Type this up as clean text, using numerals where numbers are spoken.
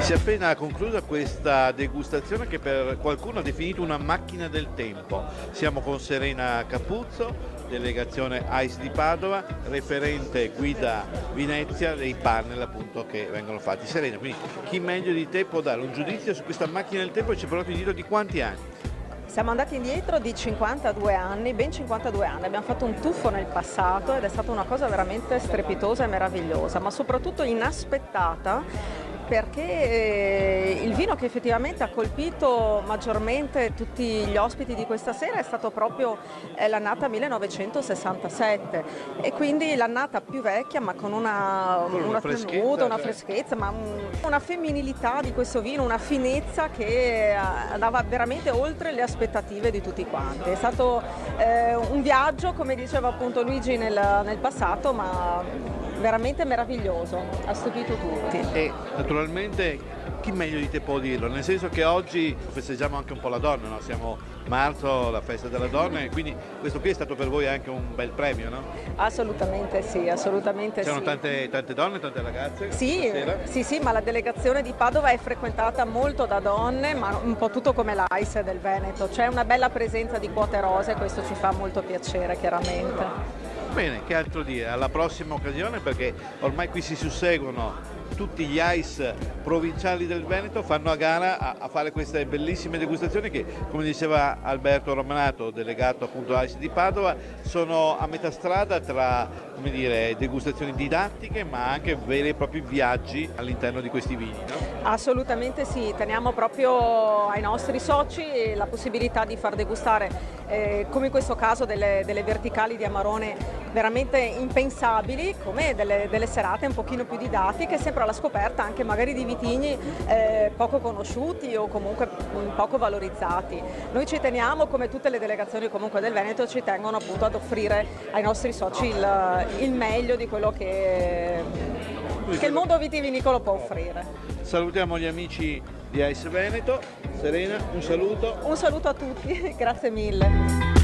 Si è appena conclusa questa degustazione che per qualcuno ha definito una macchina del tempo. Siamo con Serena Capuzzo, delegazione ICE di Padova, referente guida Venezia dei panel appunto che vengono fatti. Serena, quindi chi meglio di te può dare un giudizio su questa macchina del tempo e ci è portato indietro di quanti anni? Siamo andati indietro di 52 anni, ben 52 anni, abbiamo fatto un tuffo nel passato ed è stata una cosa veramente strepitosa e meravigliosa, ma soprattutto inaspettata, perché il vino che effettivamente ha colpito maggiormente tutti gli ospiti di questa sera è stato proprio l'annata 1967 e quindi l'annata più vecchia ma con una tenuta, una freschezza, ma una femminilità di questo vino, una finezza che andava veramente oltre le aspettative di tutti quanti. È stato un viaggio, come diceva appunto Luigi nel passato, ma veramente meraviglioso, ha stupito tutti. E naturalmente chi meglio di te può dirlo, nel senso che oggi festeggiamo anche un po' la donna, no? Siamo marzo, la festa della donna, e quindi questo qui è stato per voi anche un bel premio, no? Assolutamente sì, assolutamente sì. C'erano tante donne, tante ragazze? Sì, ma la delegazione di Padova è frequentata molto da donne, ma un po' tutto come l'AISE del Veneto. C'è una bella presenza di quote rose e questo ci fa molto piacere, chiaramente. Bene, che altro dire? Alla prossima occasione, perché ormai qui si susseguono tutti gli ICE provinciali del Veneto, fanno a gara a fare queste bellissime degustazioni che, come diceva Alberto Romanato, delegato appunto ICE di Padova, sono a metà strada tra, come dire, degustazioni didattiche ma anche veri e propri viaggi all'interno di questi vini, no? Assolutamente sì, teniamo proprio ai nostri soci la possibilità di far degustare, come in questo caso, delle verticali di Amarone veramente impensabili, come delle serate un pochino più didattiche, sempre alla scoperta anche magari di vitigni poco conosciuti o comunque poco valorizzati. Noi ci teniamo, come tutte le delegazioni comunque del Veneto, ci tengono appunto ad offrire ai nostri soci il meglio di quello che il mondo vitivinicolo può offrire. Salutiamo gli amici di ICE Veneto. Serena, un saluto. Un saluto a tutti, grazie mille.